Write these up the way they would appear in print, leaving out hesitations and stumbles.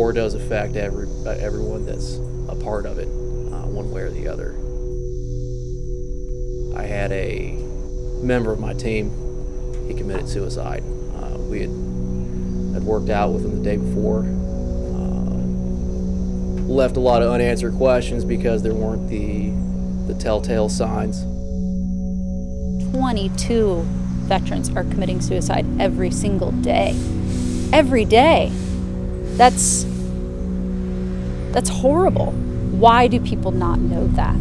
war does affect everyone that's a part of it, one way or the other. I had a member of my team, he committed suicide. We had worked out with him the day before. Left a lot of unanswered questions because there weren't the telltale signs. 22 veterans are committing suicide every single day. Every day. That's horrible. Why do people not know that?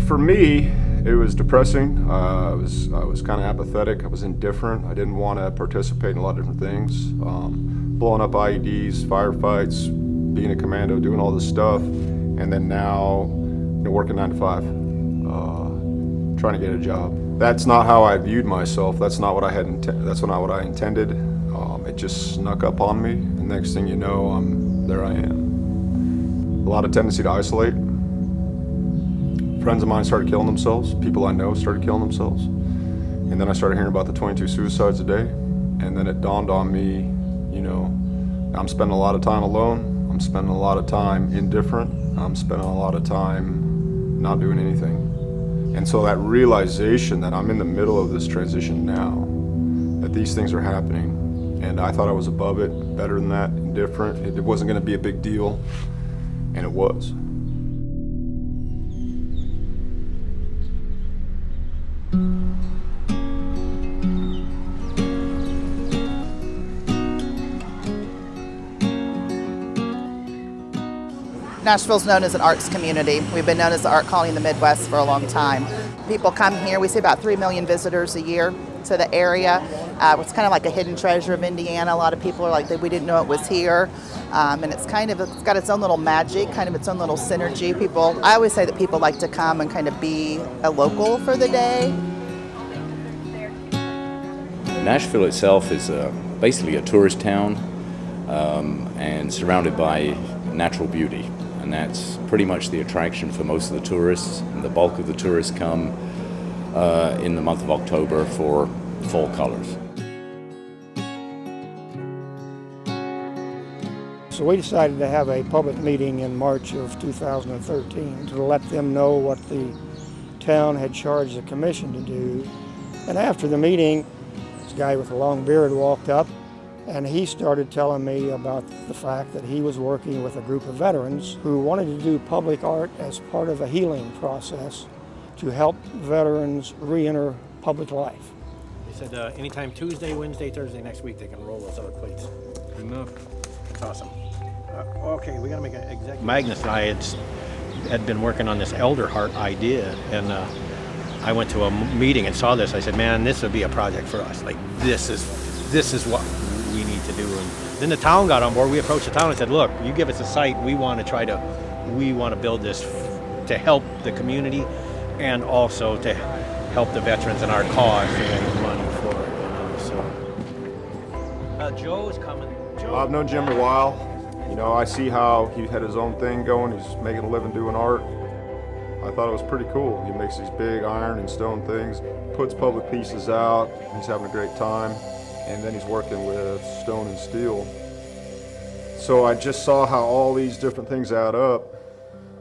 For me, it was depressing. I was kind of apathetic. I was indifferent. I didn't want to participate in a lot of different things. Blowing up IEDs, firefights, being a commando, doing all this stuff, and then now, working 9 to 5, trying to get a job. That's not how I viewed myself. That's not what I had. That's not what I intended. It just snuck up on me, and next thing you know, there I am. A lot of tendency to isolate. Friends of mine started killing themselves. People I know started killing themselves. And then I started hearing about the 22 suicides a day. And then it dawned on me, I'm spending a lot of time alone. I'm spending a lot of time indifferent. I'm spending a lot of time not doing anything. And so that realization that I'm in the middle of this transition now, that these things are happening, and I thought I was above it, better than that, indifferent. It wasn't going to be a big deal, and it was. Nashville's known as an arts community. We've been known as the art colony in the Midwest for a long time. People come here. We see about 3 million visitors a year to the area. It's kind of like a hidden treasure of Indiana. A lot of people are like, we didn't know it was here. And it's got its own little magic, kind of its own little synergy. I always say that people like to come and kind of be a local for the day. Nashville itself is basically a tourist town and surrounded by natural beauty. And that's pretty much the attraction for most of the tourists. And the bulk of the tourists come in the month of October for fall colors. So we decided to have a public meeting in March of 2013 to let them know what the town had charged the commission to do. And after the meeting, this guy with a long beard walked up, and he started telling me about the fact that he was working with a group of veterans who wanted to do public art as part of a healing process to help veterans re-enter public life. He said anytime Tuesday, Wednesday, Thursday next week they can roll those other plates. Good enough. That's awesome. Okay, we got to make an executive. Magnus and I had been working on this elder heart idea, and I went to a meeting and saw this. I said, man, this would be a project for us. Like, this is what we need to do. And then the town got on board. We approached the town and said, look, you give us a site. We want to build this to help the community and also to help the veterans in our cause and money for it. So Joe's coming. Joe. I've known Jim a while. I see how he had his own thing going. He's making a living doing art. I thought it was pretty cool. He makes these big iron and stone things, puts public pieces out. He's having a great time. And then he's working with stone and steel. So I just saw how all these different things add up,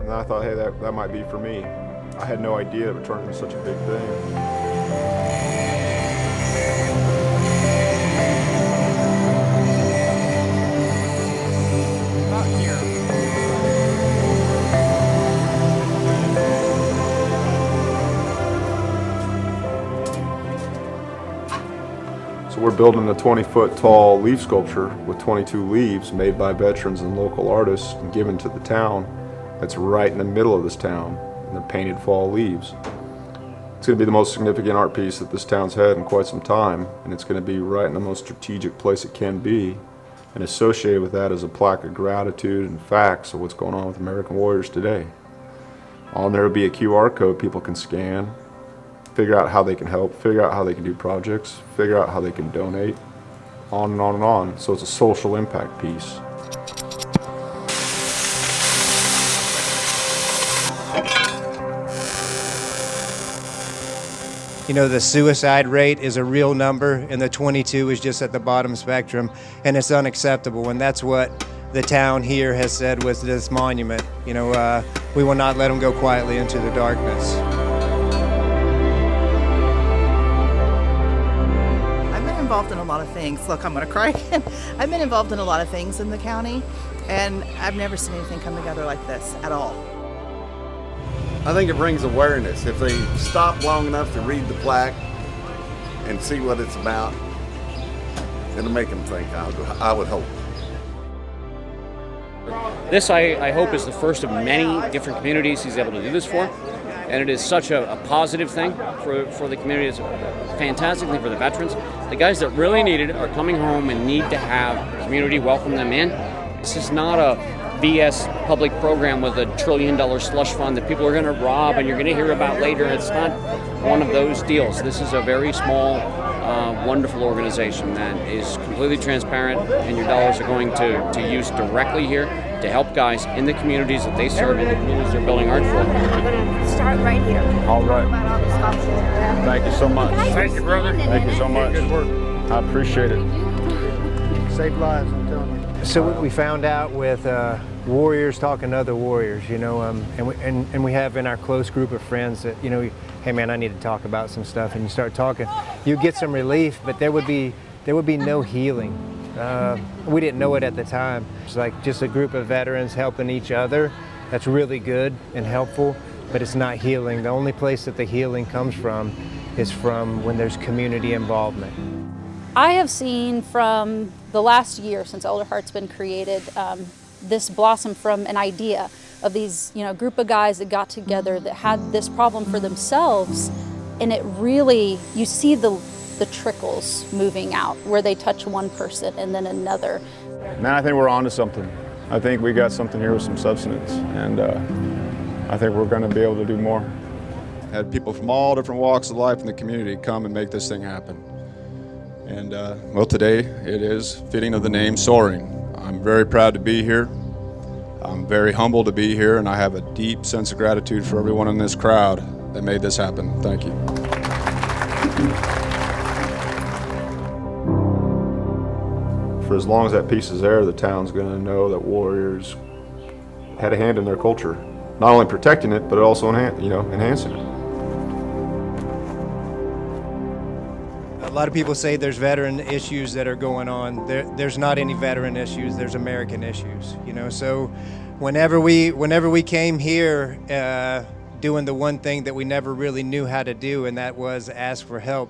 and I thought, hey, that might be for me. I had no idea it would turn into such a big thing. So we're building a 20-foot tall leaf sculpture with 22 leaves made by veterans and local artists and given to the town. That's right in the middle of this town, and they're painted fall leaves. It's going to be the most significant art piece that this town's had in quite some time, and it's going to be right in the most strategic place it can be. And associated with that is a plaque of gratitude and facts of what's going on with American warriors today. On there will be a QR code people can scan, figure out how they can help, figure out how they can do projects, figure out how they can donate, on and on and on. So it's a social impact piece. You know, the suicide rate is a real number, and the 22 is just at the bottom spectrum, and it's unacceptable. And that's what the town here has said with this monument. You know, we will not let them go quietly into the darkness. I've been involved in a lot of things. Look, I'm going to cry again. I've been involved in a lot of things in the county, and I've never seen anything come together like this at all. I think it brings awareness. If they stop long enough to read the plaque and see what it's about, it'll make them think, I would hope. This, I hope, is the first of many different communities he's able to do this for. And it is such a positive thing for the community. It's a fantastic thing for the veterans. The guys that really need it are coming home and need to have the community welcome them in. This is not a BS public program with $1 trillion slush fund that people are going to rob and you're going to hear about later. It's not one of those deals. This is a very small, wonderful organization that is completely transparent, and your dollars are going to use directly here to help guys in the communities that they serve, in the communities they're building art for. I'm going to start right here. All right. About all the sculptures. Thank you so much. Thank you, brother. Thank you so much. Good work. I appreciate it. Save lives, I'm telling you. So we found out with warriors talking to other warriors, you know, and we have in our close group of friends that, you know, hey man, I need to talk about some stuff, and you start talking, you get some relief, but there would be no healing. We didn't know it at the time. It's like just a group of veterans helping each other. That's really good and helpful, but it's not healing. The only place that the healing comes from is from when there's community involvement. I have seen from the last year since Elder Heart's been created, this blossom from an idea of these, you know, group of guys that got together that had this problem for themselves, and it really, you see the trickles moving out where they touch one person and then another. Man, I think we're on to something. I think we got something here with some substance, and I think we're going to be able to do more. Had people from all different walks of life in the community come and make this thing happen. And well, today it is fitting of the name Soaring. I'm very proud to be here. I'm very humbled to be here, and I have a deep sense of gratitude for everyone in this crowd that made this happen. Thank you. For as long as that piece is there, the town's going to know that warriors had a hand in their culture, not only protecting it, but also enhancing it. A lot of people say there's veteran issues that are going on. There's not any veteran issues. There's American issues. You know, so whenever we came here, doing the one thing that we never really knew how to do, and that was ask for help,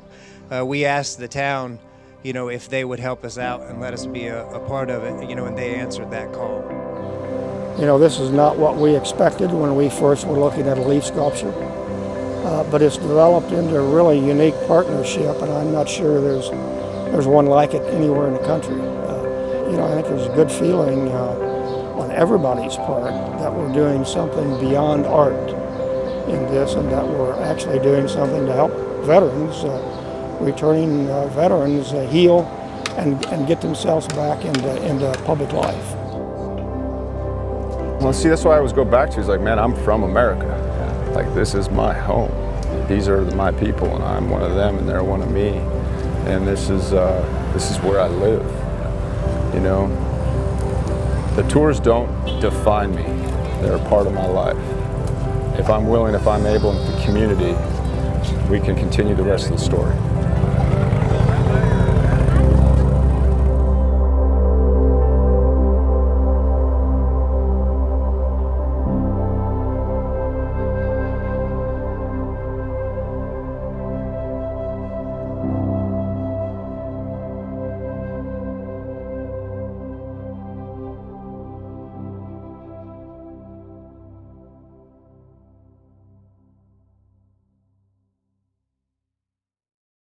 we asked the town, you know, if they would help us out and let us be a part of it. You know, and they answered that call. You know, this is not what we expected when we first were looking at a leaf sculpture. But it's developed into a really unique partnership, and I'm not sure there's one like it anywhere in the country. You know, I think there's a good feeling on everybody's part that we're doing something beyond art in this, and that we're actually doing something to help veterans, returning veterans heal and get themselves back into public life. Well, see, that's why I always go back to is like, man, I'm from America. Like, this is my home. These are my people, and I'm one of them, and they're one of me. And this is where I live. You know, the tours don't define me. They're a part of my life. If I'm willing, if I'm able, in the community, we can continue the rest of the story.